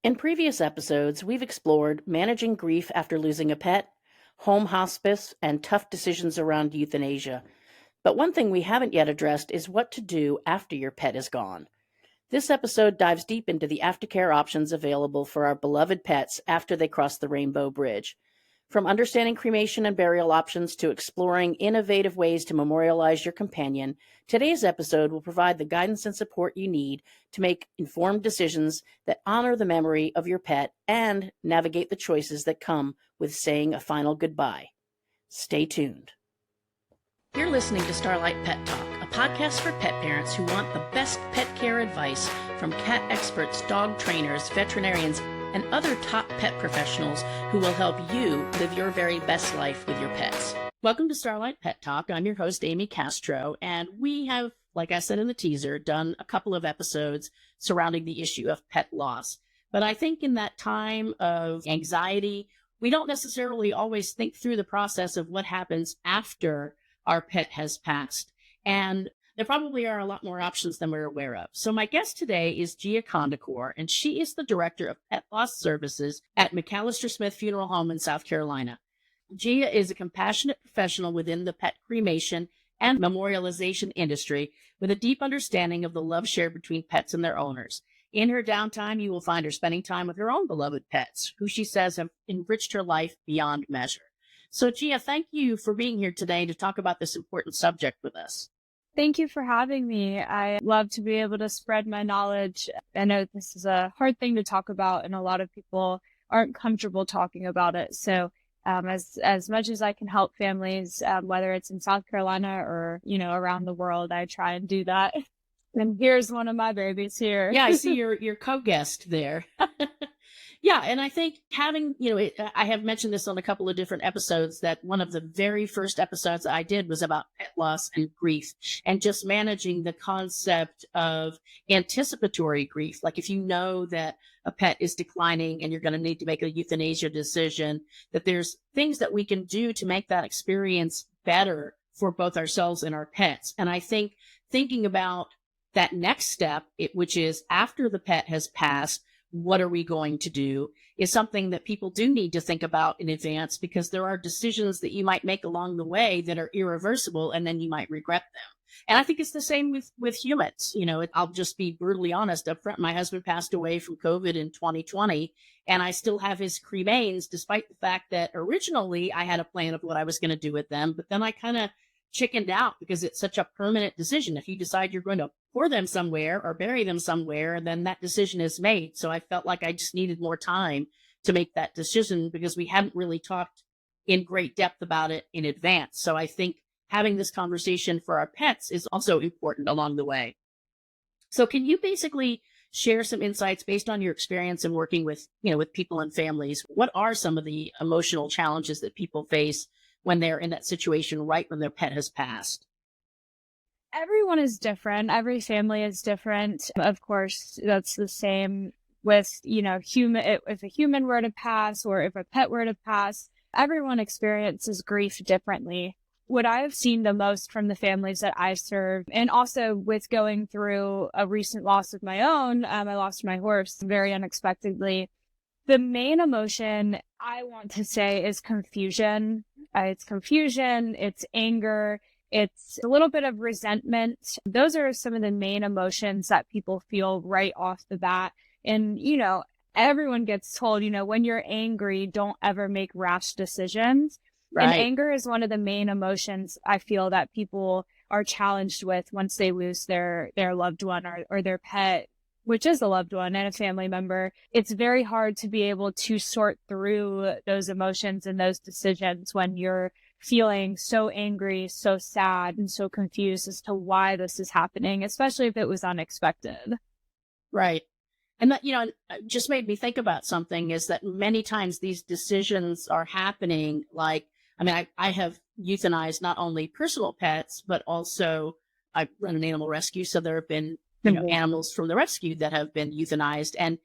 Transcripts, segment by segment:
In previous episodes, we've explored managing grief after losing a pet, home hospice, and tough decisions around euthanasia. But one thing we haven't yet addressed is what to do after your pet is gone. This episode dives deep into the aftercare options available for our beloved pets after they cross the Rainbow Bridge. From understanding cremation and burial options to exploring innovative ways to memorialize your companion, today's episode will provide the guidance and support you need to make informed decisions that honor the memory of your pet and navigate the choices that come with saying a final goodbye. Stay tuned. You're listening to Starlight Pet Talk, a podcast for pet parents who want the best pet care advice from cat experts, dog trainers, veterinarians, and other top pet professionals who will help you live your very best life with your pets. Welcome to Starlight Pet Talk. I'm your host, Amy Castro, and we have, like I said in the teaser, done a couple of episodes surrounding the issue of pet loss. But I think in that time of anxiety, we don't necessarily always think through the process of what happens after our pet has passed. And there probably are a lot more options than we're aware of. So my guest today is Gia Kondakor, and she is the Director of Pet Loss Services at McAlister-Smith Funeral Home in South Carolina. Gia is a compassionate professional within the pet cremation and memorialization industry with a deep understanding of the love shared between pets and their owners. In her downtime, you will find her spending time with her own beloved pets, who she says have enriched her life beyond measure. So Gia, thank you for being here today to talk about this important subject with us. Thank you for having me. I love to be able to spread my knowledge. I know this is a hard thing to talk about, and a lot of people aren't comfortable talking about it. So as much as I can help families, whether it's in South Carolina or, around the world, I try and do that. And here's one of my babies here. Yeah, I see your co-guest there. Yeah, and I think having, I have mentioned this on a couple of different episodes that one of the very first episodes I did was about pet loss and grief and just managing the concept of anticipatory grief. Like if you know that a pet is declining and you're going to need to make a euthanasia decision, that there's things that we can do to make that experience better for both ourselves and our pets. And I think thinking about that next step, which is after the pet has passed, what are we going to do, is something that people do need to think about in advance, because there are decisions that you might make along the way that are irreversible and then you might regret them. And I think it's the same with humans. I'll just be brutally honest up front. My husband passed away from COVID in 2020, and I still have his cremains, despite the fact that originally I had a plan of what I was going to do with them. But then I kind of chickened out because it's such a permanent decision. If you decide you're going to pour them somewhere or bury them somewhere, then that decision is made. So I felt like I just needed more time to make that decision because we hadn't really talked in great depth about it in advance. So I think having this conversation for our pets is also important along the way. So can you basically share some insights based on your experience in working with people and families? What are some of the emotional challenges that people face when they're in that situation right when their pet has passed? Everyone is different. Every family is different. Of course, that's the same with, if a human were to pass or if a pet were to pass, everyone experiences grief differently. What I have seen the most from the families that I serve, and also with going through a recent loss of my own, I lost my horse very unexpectedly. The main emotion I want to say is confusion. It's confusion, it's anger, it's a little bit of resentment. Those are some of the main emotions that people feel right off the bat. And, everyone gets told, when you're angry, don't ever make rash decisions. Right. And anger is one of the main emotions I feel that people are challenged with once they lose their loved one or their pet, which is a loved one and a family member. It's very hard to be able to sort through those emotions and those decisions when you're feeling so angry, so sad, and so confused as to why this is happening, especially if it was unexpected. Right. And that, just made me think about something, is that many times these decisions are happening. Like, I have euthanized not only personal pets, but also I run an animal rescue. So there have been animals from the rescue that have been euthanized. And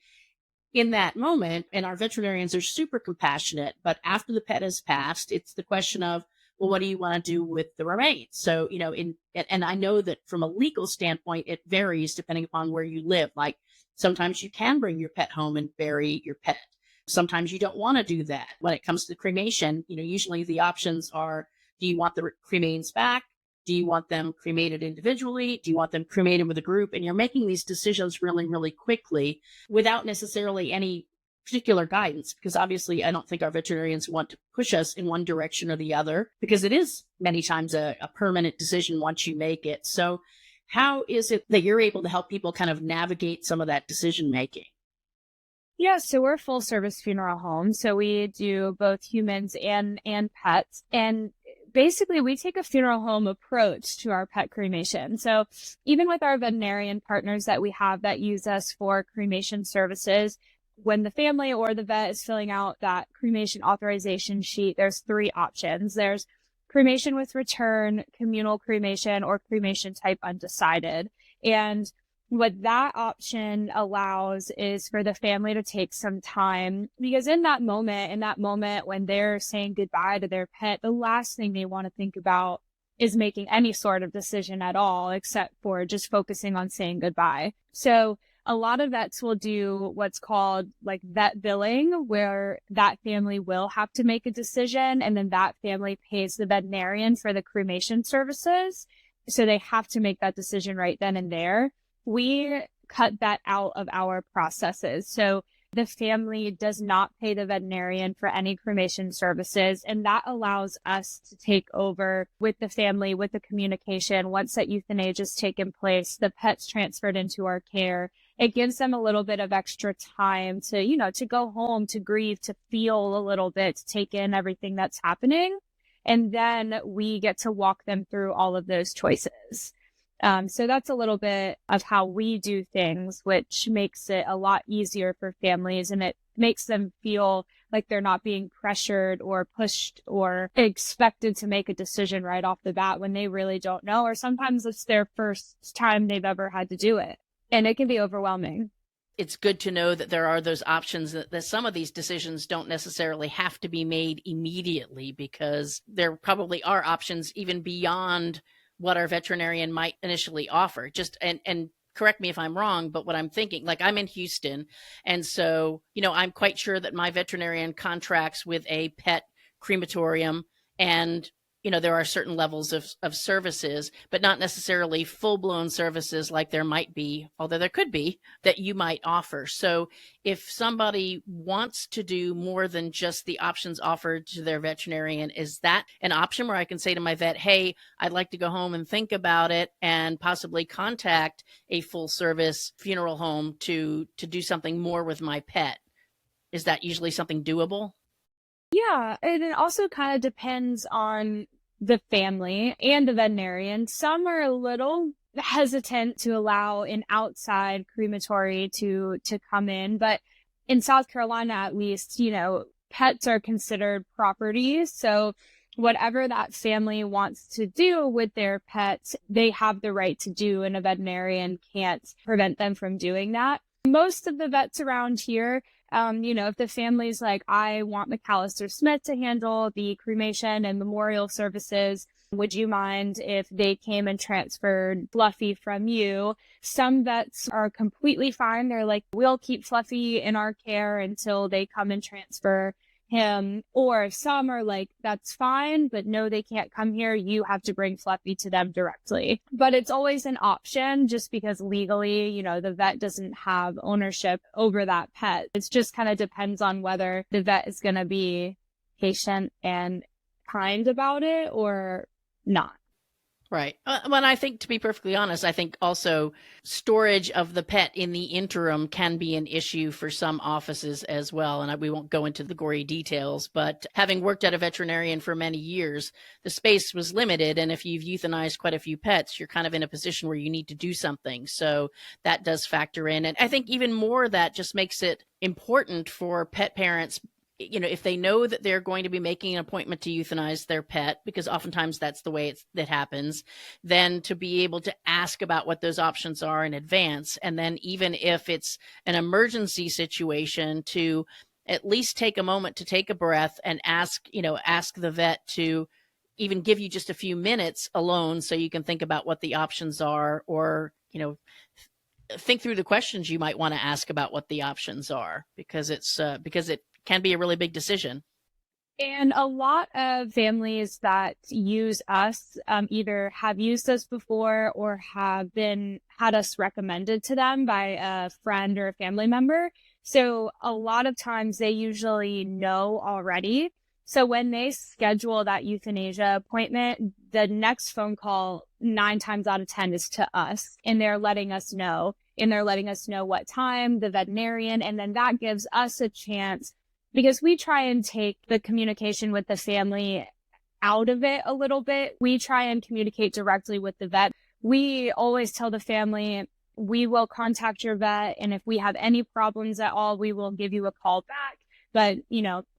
in that moment, and our veterinarians are super compassionate, but after the pet has passed, it's the question of, well, what do you want to do with the remains? So, and I know that from a legal standpoint, it varies depending upon where you live. Like Sometimes you can bring your pet home and bury your pet. Sometimes you don't want to do that. When it comes to cremation, usually the options are, do you want the cremains back? Do you want them cremated individually? Do you want them cremated with a group? And you're making these decisions really, really quickly without necessarily any particular guidance, because obviously I don't think our veterinarians want to push us in one direction or the other, because it is many times a permanent decision once you make it. So how is it that you're able to help people kind of navigate some of that decision making? Yeah, so we're a full service funeral home. So we do both humans and pets. And basically we take a funeral home approach to our pet cremation. So even with our veterinarian partners that we have that use us for cremation services, when the family or the vet is filling out that cremation authorization sheet, there's three options. There's cremation with return, communal cremation, or cremation type undecided. And what that option allows is for the family to take some time, because in that moment when they're saying goodbye to their pet, the last thing they want to think about is making any sort of decision at all, except for just focusing on saying goodbye. So a lot of vets will do what's called like vet billing, where that family will have to make a decision, and then that family pays the veterinarian for the cremation services. So they have to make that decision right then and there. We cut that out of our processes. So the family does not pay the veterinarian for any cremation services. And that allows us to take over with the family, with the communication. Once that euthanasia has taken place, the pet's transferred into our care. It gives them a little bit of extra time to, to go home, to grieve, to feel a little bit, to take in everything that's happening. And then we get to walk them through all of those choices. So that's a little bit of how we do things, which makes it a lot easier for families, and it makes them feel like they're not being pressured or pushed or expected to make a decision right off the bat when they really don't know, or sometimes it's their first time they've ever had to do it, and it can be overwhelming. It's good to know that there are those options, that some of these decisions don't necessarily have to be made immediately, because there probably are options even beyond what our veterinarian might initially offer. Just and correct me if I'm wrong, but what I'm thinking, like I'm in Houston, and so I'm quite sure that my veterinarian contracts with a pet crematorium, and there are certain levels of services, but not necessarily full-blown services like there might be, although there could be, that you might offer. So if somebody wants to do more than just the options offered to their veterinarian, is that an option where I can say to my vet, hey, I'd like to go home and think about it and possibly contact a full-service funeral home to do something more with my pet? Is that usually something doable? Yeah, and it also kind of depends on the family and the veterinarian. Some are a little hesitant to allow an outside crematory to come in, but in South Carolina, at least, pets are considered property. So whatever that family wants to do with their pets, they have the right to do, and a veterinarian can't prevent them from doing that. Most of the vets around here, if the family's like, I want McAlister-Smith to handle the cremation and memorial services, would you mind if they came and transferred Fluffy from you? Some vets are completely fine. They're like, we'll keep Fluffy in our care until they come and transfer him. Or some are like, that's fine, but no, they can't come here. You have to bring Fluffy to them directly. But it's always an option, just because legally, the vet doesn't have ownership over that pet. It just kind of depends on whether the vet is going to be patient and kind about it or not. Right. Well, I think, to be perfectly honest, I think also storage of the pet in the interim can be an issue for some offices as well. And we won't go into the gory details, but having worked at a veterinarian for many years, the space was limited. And if you've euthanized quite a few pets, you're kind of in a position where you need to do something. So that does factor in. And I think even more, that just makes it important for pet parents, if they know that they're going to be making an appointment to euthanize their pet, because oftentimes that's the way that happens, then to be able to ask about what those options are in advance. And then even if it's an emergency situation, to at least take a moment to take a breath and ask the vet to even give you just a few minutes alone so you can think about what the options are, or, think through the questions you might want to ask about what the options are, because because it can be a really big decision. And a lot of families that use us either have used us before or have had us recommended to them by a friend or a family member. So a lot of times they usually know already. So when they schedule that euthanasia appointment, the next phone call 9 times out of 10 is to us, and they're letting us know. And they're letting us know what time, the veterinarian, and then that gives us a chance, because we try and take the communication with the family out of it a little bit. We try and communicate directly with the vet. We always tell the family, we will contact your vet, and if we have any problems at all, we will give you a call back. But,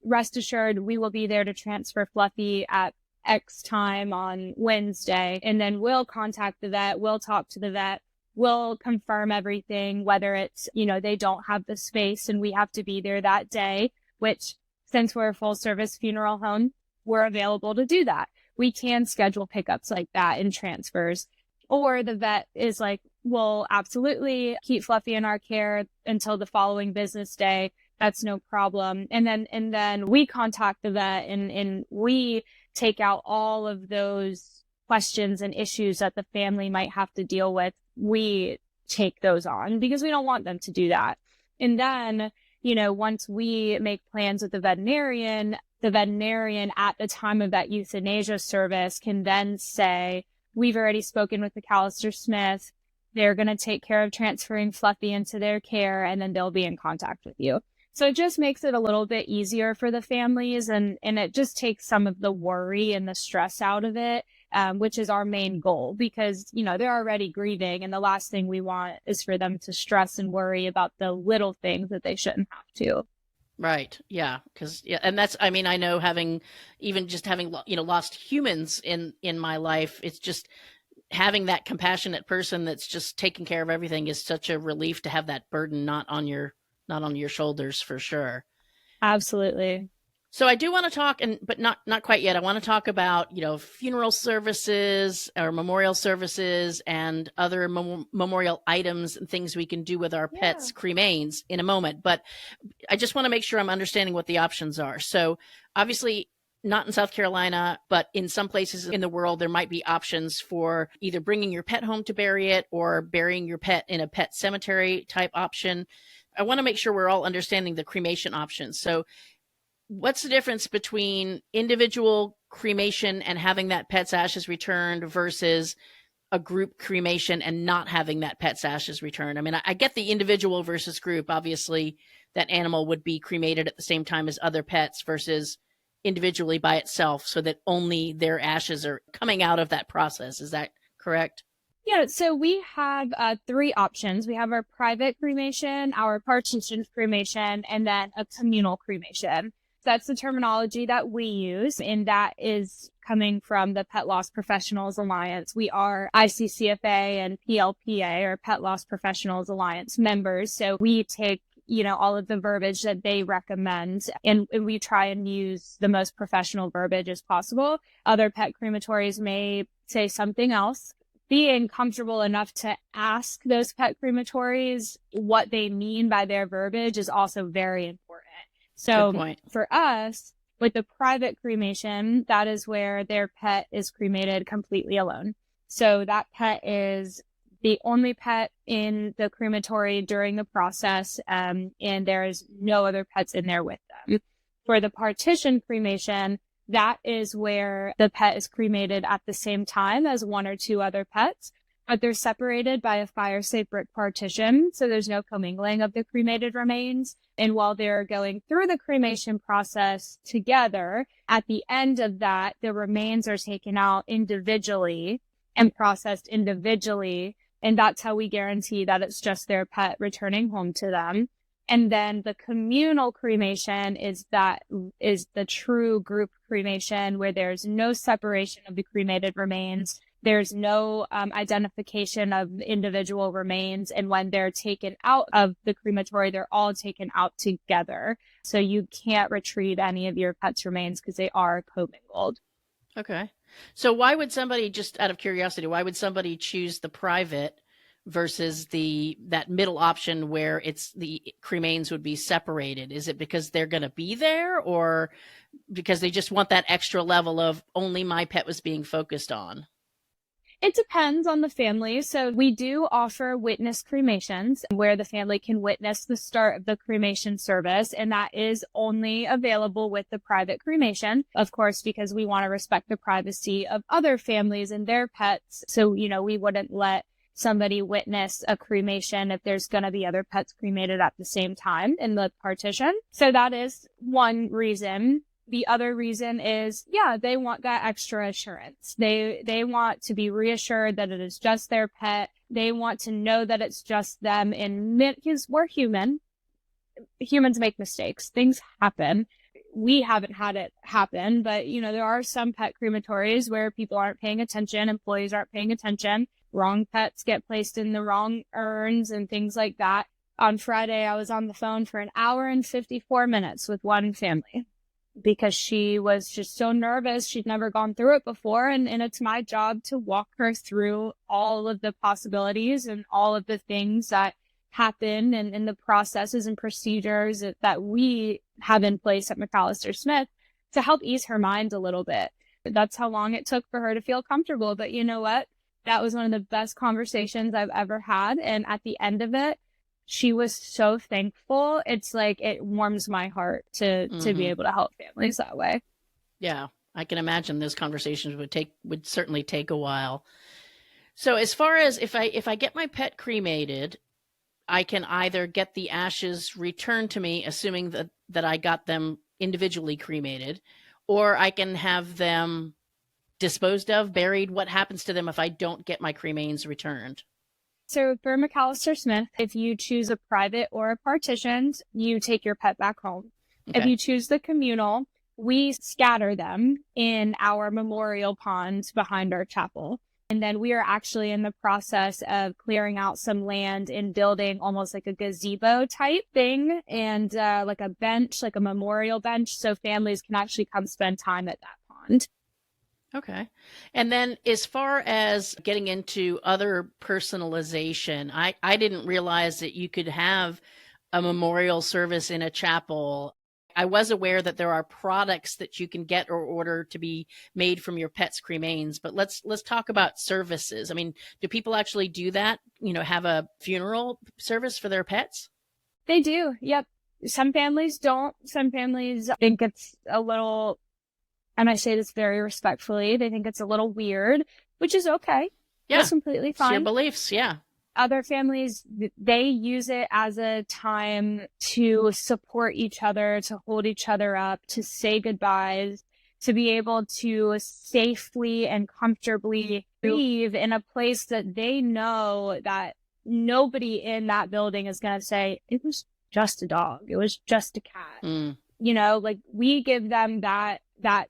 rest assured, we will be there to transfer Fluffy at X time on Wednesday. And then we'll contact the vet. We'll talk to the vet. We'll confirm everything, whether it's, they don't have the space and we have to be there that day, which, since we're a full service funeral home, we're available to do that. We can schedule pickups like that and transfers. Or the vet is like, we'll absolutely keep Fluffy in our care until the following business day. That's no problem. And then we contact the vet and we take out all of those questions and issues that the family might have to deal with. We take those on because we don't want them to do that. And then, once we make plans with the veterinarian at the time of that euthanasia service can then say, we've already spoken with McAlister-Smith. They're going to take care of transferring Fluffy into their care, and then they'll be in contact with you. So it just makes it a little bit easier for the families, and it just takes some of the worry and the stress out of it, which is our main goal, because, they're already grieving, and the last thing we want is for them to stress and worry about the little things that they shouldn't have to. Right. Yeah. And that's, I know having lost humans in my life, it's just having that compassionate person that's just taking care of everything is such a relief to have that burden not on your shoulders, for sure. Absolutely. So I do want to talk, but not quite yet. I want to talk about, funeral services or memorial services and other memorial items and things we can do with our pets' cremains in a moment. But I just want to make sure I'm understanding what the options are. So obviously not in South Carolina, but in some places in the world, there might be options for either bringing your pet home to bury it or burying your pet in a pet cemetery type option. I want to make sure we're all understanding the cremation options. So what's the difference between individual cremation and having that pet's ashes returned versus a group cremation and not having that pet's ashes returned? I get the individual versus group. Obviously, that animal would be cremated at the same time as other pets versus individually by itself, so that only their ashes are coming out of that process. Is that correct? Yeah, so we have 3 options. We have our private cremation, our partition cremation, and then a communal cremation. So that's the terminology that we use, and that is coming from the Pet Loss Professionals Alliance. We are ICCFA and PLPA, or Pet Loss Professionals Alliance members. So we take all of the verbiage that they recommend, and we try and use the most professional verbiage as possible. Other pet crematories may say something else. Being comfortable enough to ask those pet crematories what they mean by their verbiage is also very important. So for us, with the private cremation, that is where their pet is cremated completely alone. So that pet is the only pet in the crematory during the process, and there is no other pets in there with them. For the partition cremation, that is where the pet is cremated at the same time as 1 or 2 other pets, but they're separated by a fire-safe brick partition, so there's no commingling of the cremated remains. And while they're going through the cremation process together, at the end of that, the remains are taken out individually and processed individually, and that's how we guarantee that it's just their pet returning home to them. And then the communal cremation is the true group cremation, where there's no separation of the cremated remains. There's no identification of individual remains. And when they're taken out of the crematory, they're all taken out together. So you can't retrieve any of your pet's remains because they are commingled. Okay. So why would somebody, just out of curiosity, choose the private versus that middle option where it's the cremains would be separated? Is it because they're going to be there, or because they just want that extra level of only my pet was being focused on? It depends on the family. So we do offer witness cremations where the family can witness the start of the cremation service. And that is only available with the private cremation, of course, because we want to respect the privacy of other families and their pets. So, we wouldn't let somebody witness a cremation if there's going to be other pets cremated at the same time in the partition. So that is one reason. The other reason is, they want that extra assurance. They want to be reassured that it is just their pet. They want to know that it's just them. And because we're human, humans make mistakes. Things happen. We haven't had it happen, but there are some pet crematories where people aren't paying attention, employees aren't paying attention, wrong pets get placed in the wrong urns and things like that. On Friday, I was on the phone for 1 hour and 54 minutes with one family, because she was just so nervous. She'd never gone through it before. And it's my job to walk her through all of the possibilities and all of the things that happen and the processes and procedures that we have in place at McAlister-Smith to help ease her mind a little bit. That's how long it took for her to feel comfortable. But you know what? That was one of the best conversations I've ever had. And at the end of it, she was so thankful. It's like, it warms my heart to be able to help families that way. Yeah, I can imagine those conversations would certainly take a while. So as far as if I get my pet cremated, I can either get the ashes returned to me, assuming that I got them individually cremated, or I can have them disposed of, buried. What happens to them if I don't get my cremains returned? So for McAlister-Smith, if you choose a private or a partitioned, you take your pet back home. Okay. If you choose the communal, we scatter them in our memorial pond behind our chapel. And then we are actually in the process of clearing out some land and building almost like a gazebo type thing and like a bench, like a memorial bench, so families can actually come spend time at that pond. Okay. And then as far as getting into other personalization, I didn't realize that you could have a memorial service in a chapel. I was aware that there are products that you can get or order to be made from your pet's cremains, but let's talk about services. I mean, do people actually do that? Have a funeral service for their pets? They do. Yep. Some families don't. Some families think it's a little, and I say this very respectfully, they think it's a little weird, which is okay. Yeah. That's completely fine. It's your beliefs. Yeah. Other families, they use it as a time to support each other, to hold each other up, to say goodbyes, to be able to safely and comfortably grieve in a place that they know that nobody in that building is going to say, it was just a dog. It was just a cat. Mm. Like we give them that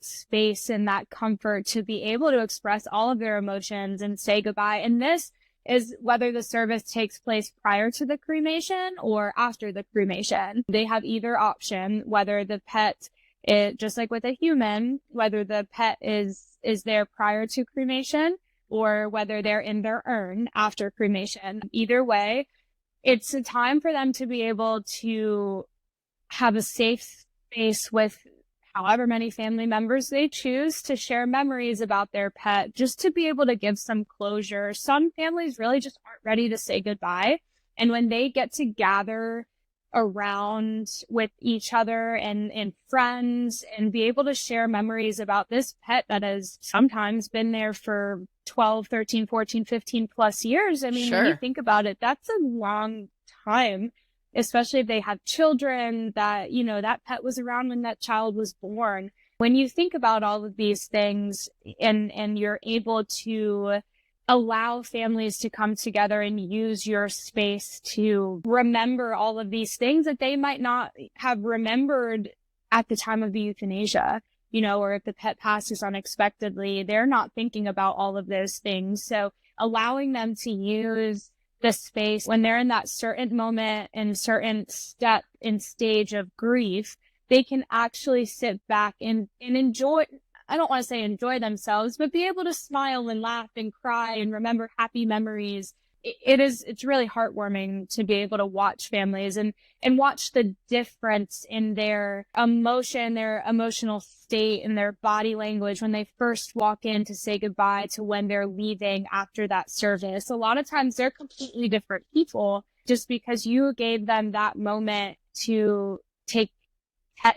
space and that comfort to be able to express all of their emotions and say goodbye. And this is whether the service takes place prior to the cremation or after the cremation. They have either option, whether the pet, just like with a human, whether the pet is there prior to cremation or whether they're in their urn after cremation. Either way, it's a time for them to be able to have a safe space with however many family members they choose to share memories about their pet, just to be able to give some closure. Some families really just aren't ready to say goodbye. And when they get to gather around with each other and friends and be able to share memories about this pet that has sometimes been there for 12, 13, 14, 15 plus years. I mean, when you think about it, that's a long time. Especially if they have children that, that pet was around when that child was born. When you think about all of these things and you're able to allow families to come together and use your space to remember all of these things that they might not have remembered at the time of the euthanasia, or if the pet passes unexpectedly, they're not thinking about all of those things. So allowing them to use the space when they're in that certain moment and certain step and stage of grief, they can actually sit back and enjoy, I don't want to say enjoy themselves, but be able to smile and laugh and cry and remember happy memories it's really heartwarming to be able to watch families and watch the difference in their emotion, their emotional state, and their body language when they first walk in to say goodbye to when they're leaving after that service. A lot of times they're completely different people just because you gave them that moment to take,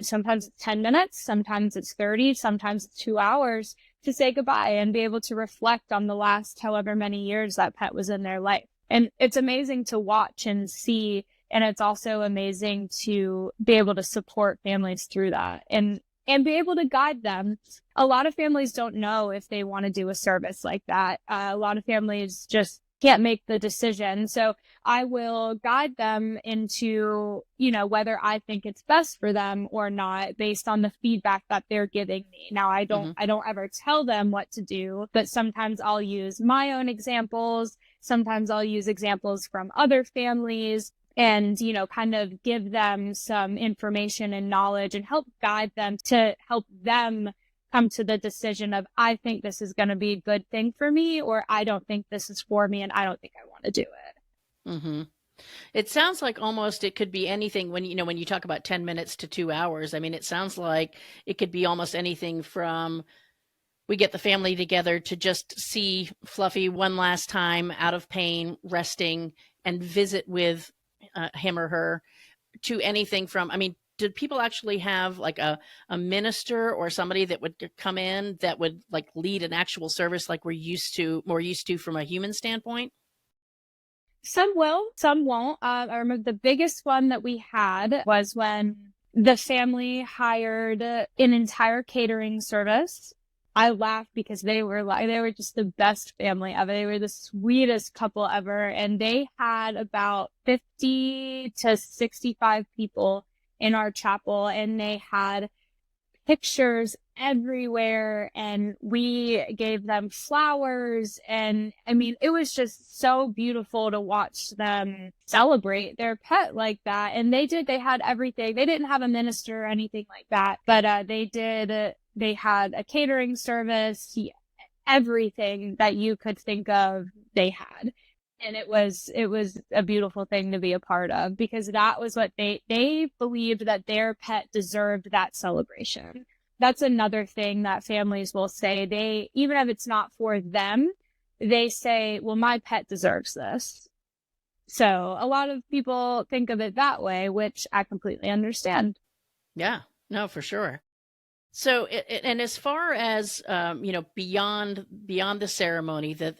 sometimes it's 10 minutes, sometimes it's 30, sometimes it's 2 hours to say goodbye and be able to reflect on the last however many years that pet was in their life. And it's amazing to watch and see. And it's also amazing to be able to support families through that and be able to guide them. A lot of families don't know if they want to do a service like that. A lot of families just can't make the decision. So I will guide them into, whether I think it's best for them or not based on the feedback that they're giving me. Now, I don't ever tell them what to do, but sometimes I'll use my own examples. Sometimes I'll use examples from other families and, kind of give them some information and knowledge and help guide them to help them come to the decision of, I think this is going to be a good thing for me, or I don't think this is for me and I don't think I want to do it. Mm-hmm. It sounds like almost it could be anything when you talk about 10 minutes to 2 hours. I mean, it sounds like it could be almost anything from we get the family together to just see Fluffy one last time out of pain, resting, and visit with him or her, to anything from, did people actually have like a minister or somebody that would come in that would like lead an actual service like we're more used to from a human standpoint? Some will, some won't. I remember the biggest one that we had was when the family hired an entire catering service. I laughed because they were just the best family ever. They were the sweetest couple ever. And they had about 50 to 65 people in our chapel, and they had pictures everywhere, and we gave them flowers. And it was just so beautiful to watch them celebrate their pet like that. And they had everything. They didn't have a minister or anything like that, but they had a catering service, everything that you could think of, they had. And it was a beautiful thing to be a part of, because that was what they believed, that their pet deserved that celebration. That's another thing that families will say. Even if it's not for them, they say, well, my pet deserves this. So a lot of people think of it that way, which I completely understand. Yeah, no, for sure. So, and as far as, beyond the ceremony that,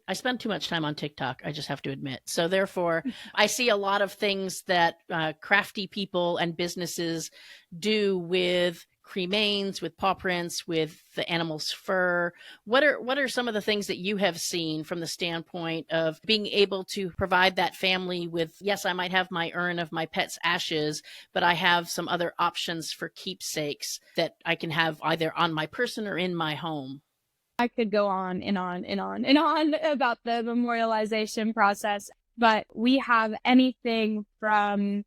I spend too much time on TikTok, I just have to admit. So therefore, I see a lot of things that crafty people and businesses do with cremains, with paw prints, with the animal's fur. What are some of the things that you have seen from the standpoint of being able to provide that family with, yes, I might have my urn of my pet's ashes, but I have some other options for keepsakes that I can have either on my person or in my home? I could go on and on and on and on about the memorialization process, but we have anything from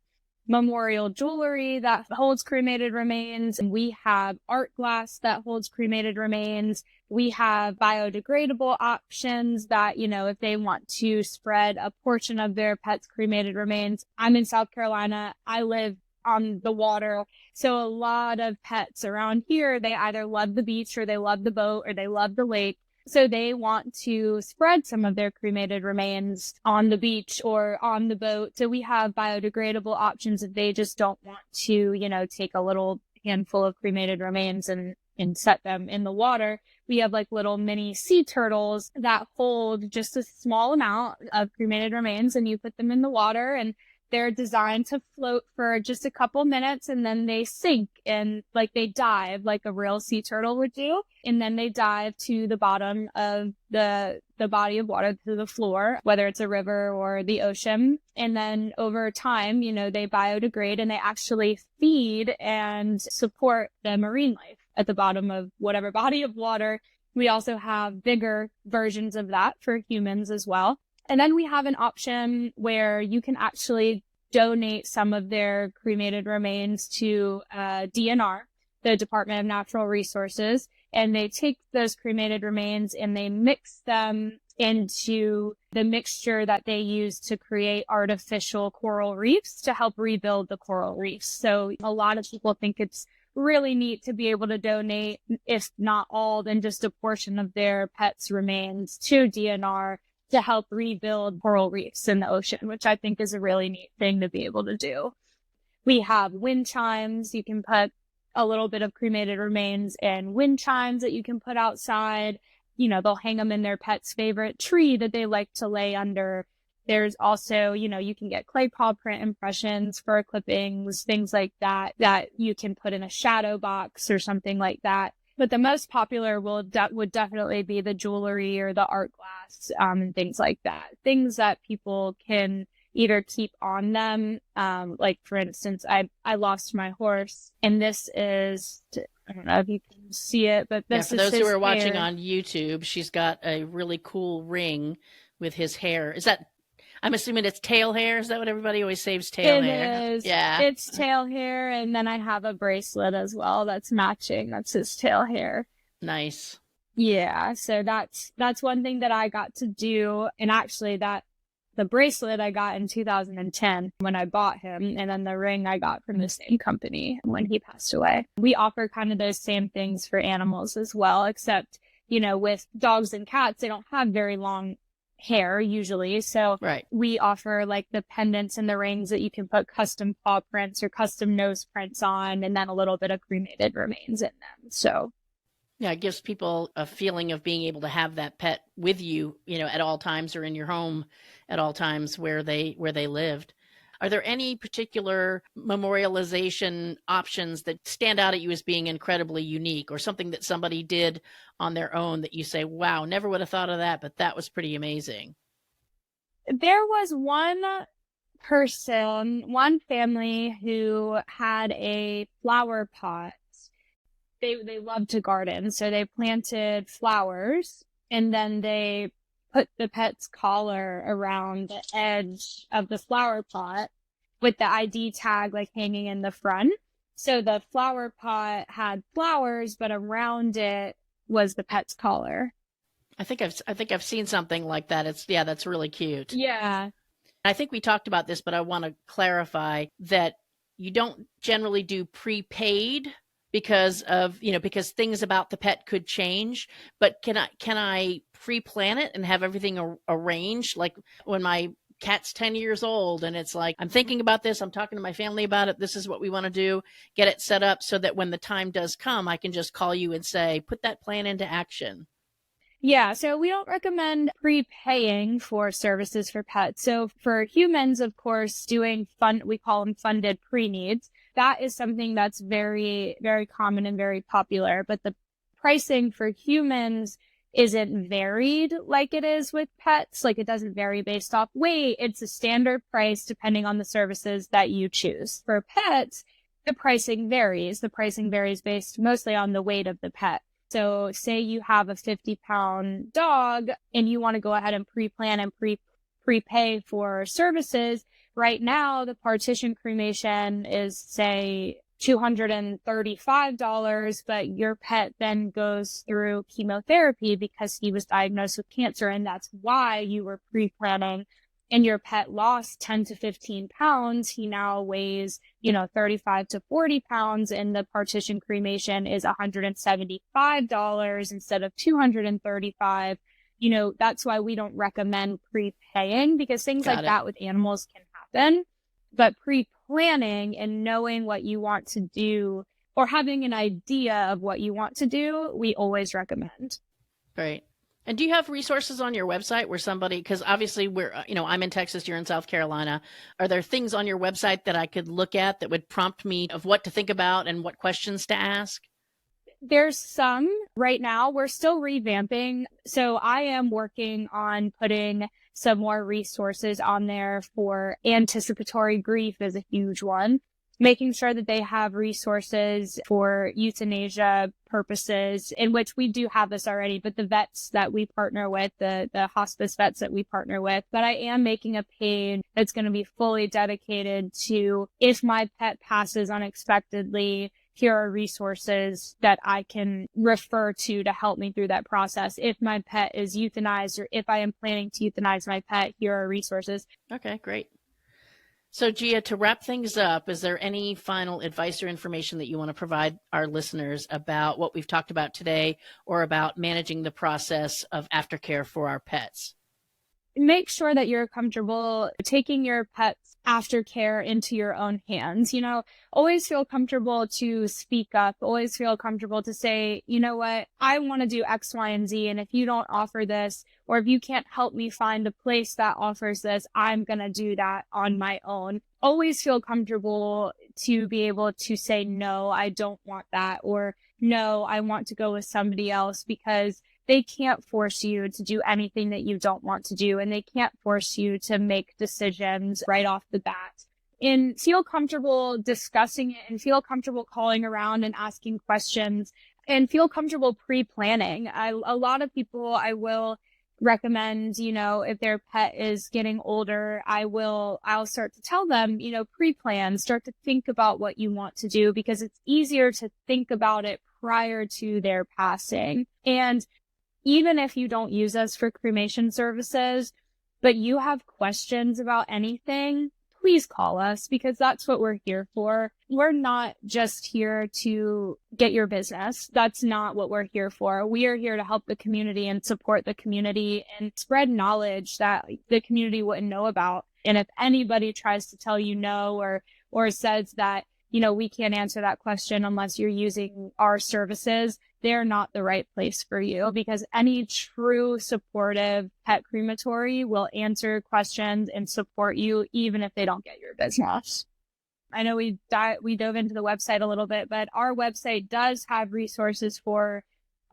memorial jewelry that holds cremated remains. We have art glass that holds cremated remains. We have biodegradable options that, if they want to spread a portion of their pet's cremated remains. I'm in South Carolina. I live on the water. So a lot of pets around here, they either love the beach or they love the boat or they love the lake. So they want to spread some of their cremated remains on the beach or on the boat. So we have biodegradable options if they just don't want to, take a little handful of cremated remains and set them in the water. We have like little mini sea turtles that hold just a small amount of cremated remains, and you put them in the water, and they're designed to float for just a couple minutes, and then they sink and they dive like a real sea turtle would do. And then they dive to the bottom of the body of water, to the floor, whether it's a river or the ocean. And then over time, they biodegrade and they actually feed and support the marine life at the bottom of whatever body of water. We also have bigger versions of that for humans as well. And then we have an option where you can actually donate some of their cremated remains to DNR, the Department of Natural Resources, and they take those cremated remains and they mix them into the mixture that they use to create artificial coral reefs to help rebuild the coral reefs. So a lot of people think it's really neat to be able to donate, if not all, then just a portion of their pet's remains to DNR to help rebuild coral reefs in the ocean, which I think is a really neat thing to be able to do. We have wind chimes. You can put a little bit of cremated remains in wind chimes that you can put outside. You know, they'll hang them in their pet's favorite tree that they like to lay under. There's also, you know, you can get clay paw print impressions, fur clippings, things like that, that you can put in a shadow box or something like that. But the most popular would definitely be the jewelry or the art glass, and things like that. Things that people can either keep on them. Like, for instance, I lost my horse, and this is, I don't know if you can see it, but this for is those who are watching hair. on YouTube, she's got a really cool ring with his hair. Is that, I'm assuming it's tail hair? Is that what everybody always saves, tail hair? It is. Yeah. It's tail hair, and then I have a bracelet as well that's matching. That's his tail hair. Nice. Yeah, so that's one thing that I got to do, and actually the bracelet I got in 2010 when I bought him, and then the ring I got from the same company when he passed away. We offer kind of those same things for animals as well, except, you know, with dogs and cats, they don't have very long hair usually. So Right. we offer like the pendants and the rings that you can put custom paw prints or custom nose prints on, and then a little bit of cremated remains in them. So Yeah, it gives people a feeling of being able to have that pet with you, you know, at all times, or in your home at all times where they lived. Are there any particular memorialization options that stand out at you as being incredibly unique, or something that somebody did on their own that you say, wow, never would have thought of that, but that was pretty amazing? there was one family who had a flower pot. They love to garden, so they planted flowers, and then they put the pet's collar around the edge of the flower pot with the ID tag like hanging in the front. So the flower pot had flowers, but around it was the pet's collar. I think I've seen something like that. That's really cute. Yeah. I think we talked about this, but I want to clarify that you don't generally do prepaid because of, you know, because things about the pet could change. But can I pre-plan it and have everything arranged? Like when my cat's 10 years old and it's like, I'm thinking about this, I'm talking to my family about it, this is what we want to do, get it set up so that when the time does come, I can just call you and say, put that plan into action. Yeah, so we don't recommend prepaying for services for pets. So for humans, of course, doing we call them funded pre-needs. That is something that's very, very common and very popular. But the pricing for humans isn't varied like it is with pets. Like, it doesn't vary based off weight. It's a standard price depending on the services that you choose. For pets, the pricing varies. The pricing varies based mostly on the weight of the pet. So say you have a 50-pound dog and you want to go ahead and pre-plan and prepay for services. Right now, the partition cremation is, say, $235, but your pet then goes through chemotherapy because he was diagnosed with cancer, and that's why you were pre-planning. And your pet lost 10 to 15 pounds. He now weighs, 35 to 40 pounds, and the partition cremation is $175 instead of $235. That's why we don't recommend prepaying, because things like that with animals can happen. But pre-planning and knowing what you want to do, or having an idea of what you want to do, we always recommend. Right. And do you have resources on your website where somebody, because obviously I'm in Texas, you're in South Carolina. Are there things on your website that I could look at that would prompt me of what to think about and what questions to ask? There's some. Right now, we're still revamping. So I am working on putting some more resources on there for anticipatory grief is a huge one. Making sure that they have resources for euthanasia purposes, in which we do have this already, but the vets that we partner with, the hospice vets that we partner with. But I am making a page that's going to be fully dedicated to, if my pet passes unexpectedly, here are resources that I can refer to help me through that process. If my pet is euthanized or if I am planning to euthanize my pet, here are resources. Okay, great. So, Gia, to wrap things up, is there any final advice or information that you want to provide our listeners about what we've talked about today or about managing the process of aftercare for our pets? Make sure that you're comfortable taking your pet's aftercare into your own hands. Always feel comfortable to speak up, always feel comfortable to say, you know what, I want to do X, Y, and Z. And if you don't offer this, or if you can't help me find a place that offers this, I'm going to do that on my own. Always feel comfortable to be able to say, no, I don't want that, or no, I want to go with somebody else, because they can't force you to do anything that you don't want to do, and they can't force you to make decisions right off the bat. And feel comfortable discussing it, and feel comfortable calling around and asking questions, and feel comfortable pre-planning. A lot of people, I will recommend, if their pet is getting older, I'll start to tell them, pre-plan, start to think about what you want to do, because it's easier to think about it prior to their passing. And even if you don't use us for cremation services, but you have questions about anything, please call us, because that's what we're here for. We're not just here to get your business. That's not what we're here for. We are here to help the community and support the community and spread knowledge that the community wouldn't know about. And if anybody tries to tell you no, or says that, we can't answer that question unless you're using our services, they're not the right place for you, because any true supportive pet crematory will answer questions and support you even if they don't get your business. I know we dove into the website a little bit, but our website does have resources for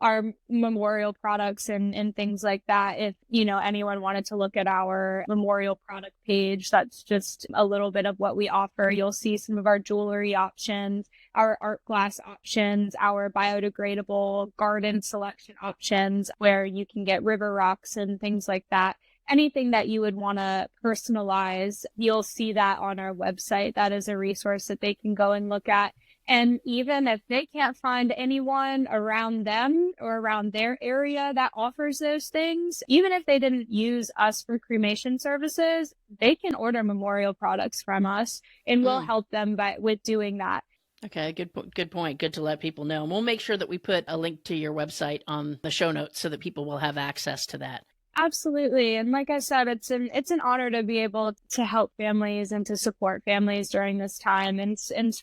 our memorial products and things like that. If, anyone wanted to look at our memorial product page, that's just a little bit of what we offer. You'll see some of our jewelry options, our art glass options, our biodegradable garden selection options, where you can get river rocks and things like that. Anything that you would want to personalize, you'll see that on our website. That is a resource that they can go and look at. And even if they can't find anyone around them or around their area that offers those things, even if they didn't use us for cremation services, they can order memorial products from us, and we'll help them with doing that. Okay, good point. Good to let people know. And we'll make sure that we put a link to your website on the show notes so that people will have access to that. Absolutely. And like I said, it's an honor to be able to help families and to support families during this time. And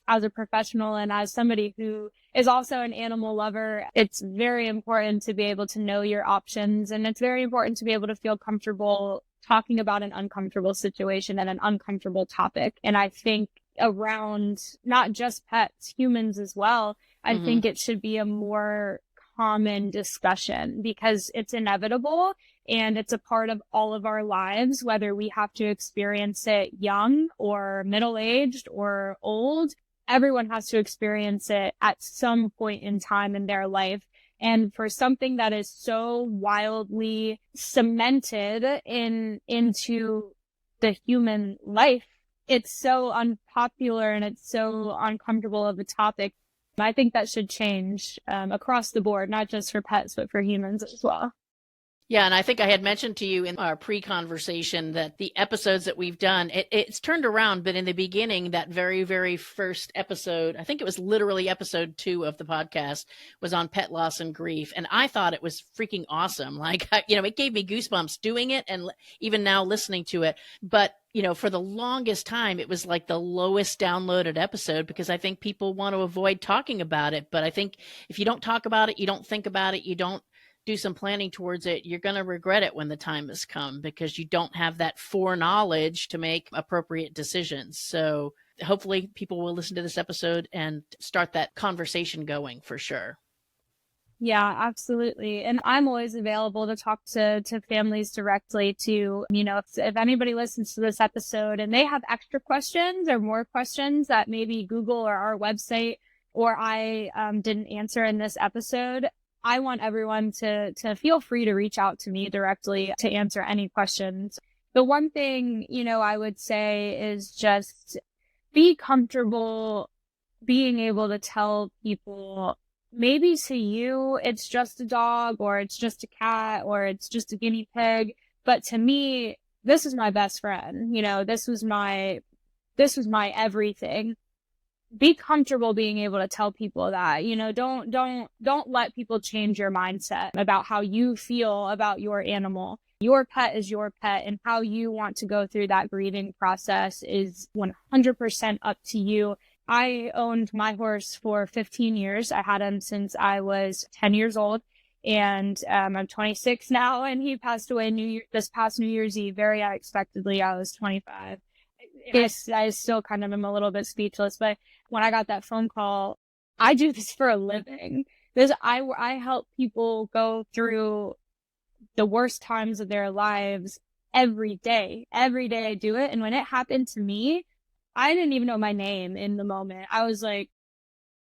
as a professional and as somebody who is also an animal lover, it's very important to be able to know your options. And it's very important to be able to feel comfortable talking about an uncomfortable situation and an uncomfortable topic. And I think around not just pets, humans as well, I think it should be a more common discussion, because it's inevitable and it's a part of all of our lives, whether we have to experience it young or middle-aged or old. Everyone has to experience it at some point in time in their life. And for something that is so wildly cemented into the human life, it's so unpopular and it's so uncomfortable of a topic. I think that should change across the board, not just for pets, but for humans as well. Yeah, and I think I had mentioned to you in our pre-conversation that the episodes that we've done, it's turned around, but in the beginning, that very, very first episode, I think it was literally episode 2 of the podcast, was on pet loss and grief. And I thought it was freaking awesome. Like, it gave me goosebumps doing it and even now listening to it. But for the longest time, it was like the lowest downloaded episode, because I think people want to avoid talking about it. But I think if you don't talk about it, you don't think about it, you don't do some planning towards it, you're going to regret it when the time has come, because you don't have that foreknowledge to make appropriate decisions. So hopefully people will listen to this episode and start that conversation going for sure. Yeah, absolutely. And I'm always available to talk to families directly to, if anybody listens to this episode and they have extra questions or more questions that maybe Google or our website or I didn't answer in this episode, I want everyone to feel free to reach out to me directly to answer any questions. The one thing, I would say is just be comfortable being able to tell people, maybe to you, it's just a dog, or it's just a cat, or it's just a guinea pig. But to me, this is my best friend. This was my everything. Be comfortable being able to tell people that. Don't let people change your mindset about how you feel about your animal. Your pet is your pet, and how you want to go through that grieving process is 100% up to you. I owned my horse for 15 years. I had him since I was 10 years old, and I'm 26 now, and he passed away this past New Year's Eve, very unexpectedly. I was 25. I still kind of am a little bit speechless, but when I got that phone call, I do this for a living. I help people go through the worst times of their lives every day. Every day I do it. And when it happened to me, I didn't even know my name in the moment. I was like,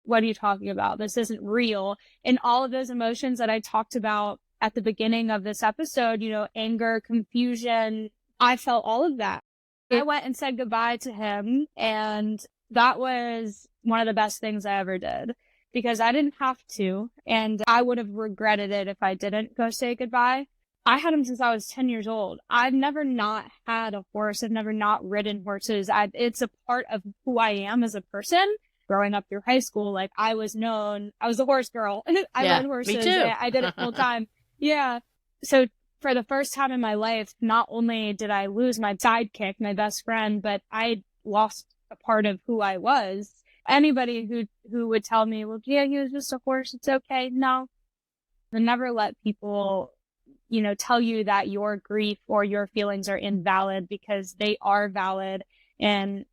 what are you talking about? This isn't real. And all of those emotions that I talked about at the beginning of this episode, anger, confusion, I felt all of that. I went and said goodbye to him, and that was one of the best things I ever did, because I didn't have to, and I would have regretted it if I didn't go say goodbye. I had him since I was 10 years old. I've never not had a horse. I've never not ridden horses. It's a part of who I am as a person. Growing up through high school, I was the horse girl. I rode horses. Me too. I did it full time. Yeah. So for the first time in my life, not only did I lose my sidekick, my best friend, but I lost a part of who I was. Anybody who would tell me, well, yeah, he was just a horse, it's okay. No. I never let people, tell you that your grief or your feelings are invalid, because they are valid. And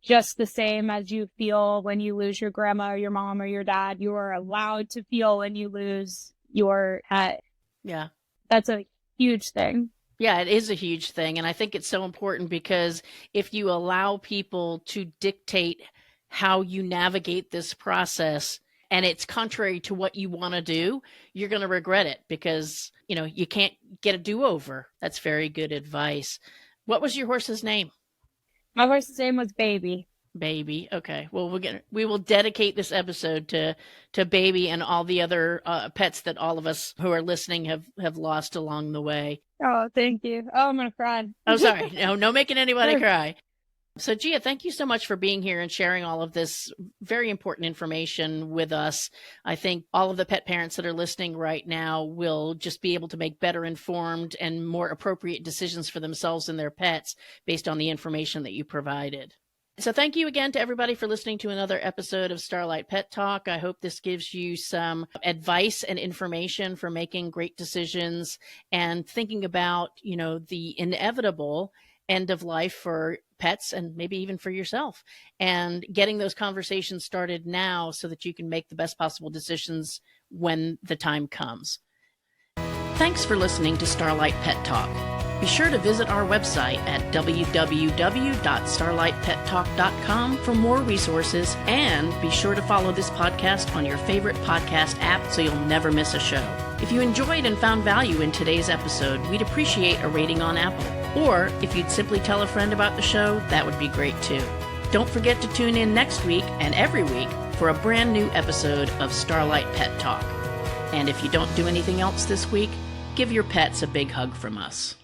just the same as you feel when you lose your grandma or your mom or your dad, you are allowed to feel when you lose your pet. Yeah. That's a huge thing. Yeah, it is a huge thing. And I think it's so important, because if you allow people to dictate how you navigate this process, and it's contrary to what you want to do, you're going to regret it, because, you can't get a do-over. That's very good advice. What was your horse's name? My horse's name was Baby. Baby. Okay. Well, we will dedicate this episode to Baby and all the other pets that all of us who are listening have lost along the way. Oh, thank you. Oh, I'm going to cry. Oh, sorry. No making anybody cry. So, Gia, thank you so much for being here and sharing all of this very important information with us. I think all of the pet parents that are listening right now will just be able to make better informed and more appropriate decisions for themselves and their pets based on the information that you provided. So thank you again to everybody for listening to another episode of Starlight Pet Talk. I hope this gives you some advice and information for making great decisions and thinking about, the inevitable end of life for pets and maybe even for yourself, and getting those conversations started now so that you can make the best possible decisions when the time comes. Thanks for listening to Starlight Pet Talk. Be sure to visit our website at www.starlightpettalk.com for more resources, and be sure to follow this podcast on your favorite podcast app so you'll never miss a show. If you enjoyed and found value in today's episode, we'd appreciate a rating on Apple. Or if you'd simply tell a friend about the show, that would be great too. Don't forget to tune in next week and every week for a brand new episode of Starlight Pet Talk. And if you don't do anything else this week, give your pets a big hug from us.